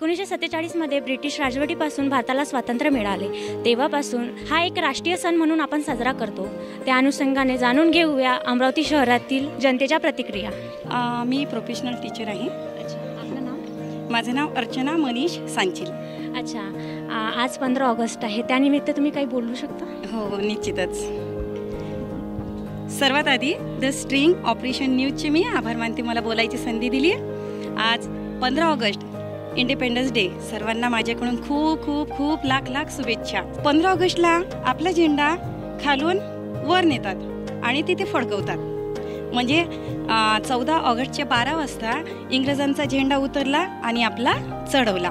1947 मध्ये ब्रिटिश राजवटीपासून भारताला स्वातंत्र्य मिळाले. तेव्हापासून हा एक राष्ट्रीय सण म्हणून आपण साजरा करतो. त्या अनुषंगाने जाणून घेऊया अमरावती शहरातील जनतेच्या प्रतिक्रिया. मी प्रोफेशनल टीचर आहे. अच्छा, आपलं नाव? माझं नाव अर्चना मनीष सांचिल. अच्छा, आज 15 ऑगस्ट आहे, त्यानिमित्त तुम्ही काही बोलू शकता? हो, निश्चितच. सर्वात आधी द स्ट्रिंग ऑपरेशन न्यूजचे मी आभार मानते, मला बोलायची संधी दिली. आज 15 ऑगस्ट इंडिपेंडन्स डे. सर्वांना माझ्याकडून खूप खूप खूप लाख लाख शुभेच्छा. 15 ऑगस्टला आपला झेंडा खालून वर नेतात आणि तिथे फडकवतात. म्हणजे 14 ऑगस्टच्या 12 वाजता इंग्रजांचा झेंडा उतरला आणि आपला चढवला.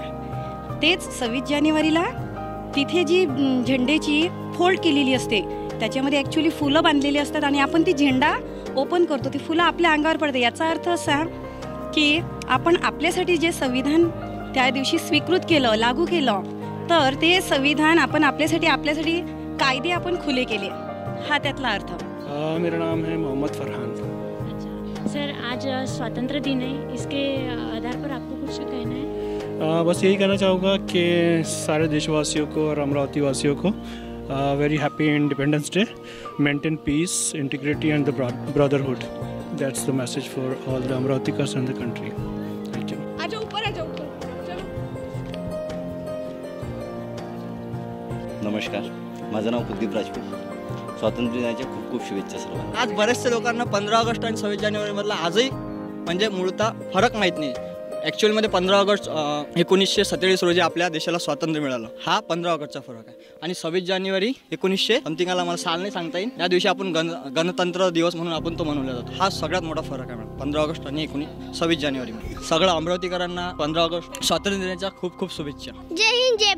तेच 26 जानेवारीला तिथे जी झेंड्याची फोल्ड केलेली असते त्याच्यामध्ये ॲक्च्युली फुलं बांधलेली असतात आणि आपण ती झेंडा ओपन करतो, ती फुलं आपल्या अंगावर पडते. याचा अर्थ असा की आपण आपल्यासाठी जे संविधान त्या दिवशी स्वीकृत केलं, लागू केलं, तर ते संविधान आपण आपल्यासाठी कायदे आपण खुले केले, हा त्यातला अर्थ. मेरा नाम है मोहम्मद फरहान. अच्छा सर, आज स्वातंत्र्य दिन है, इसके आधार पर आपको कुछ कहना है? बस यही कहना चाहूँगा कि सारे देशवासियों को और अमरावती वासियों को very happy independence day. Maintain peace, integrity and the brotherhood. That's the message for all the अमरावतीकर्स and the country. Thank you. नमस्कार, माझं नाव कुलदीप राजपूत. स्वातंत्र्य दिनाच्या खूप खूप शुभेच्छा सर्वांना. आज बरेचसे लोकांना 15 ऑगस्ट आणि 26 जानेवारीमधला आजही म्हणजे मूळतः फरक माहीत नाही. ॲक्च्युअलमध्ये 15 ऑगस्ट 1947 रोजी आपल्या देशाला स्वातंत्र्य मिळालं, हा 15 ऑगस्टचा फरक आहे. आणि 26 जानेवारी 1900 समथिंगला मला साल नाही सांगता येईल, या दिवशी आपण गणतंत्र दिवस म्हणून आपण तो मनवला जातो. हा सगळ्यात मोठा फरक आहे मॅडम 15 ऑगस्ट आणि 26 जानेवारी. सगळं अमरावतीकरांना 15 ऑगस्ट स्वातंत्र्य दिनाच्या खूप खूप शुभेच्छा. जय हिंद, जय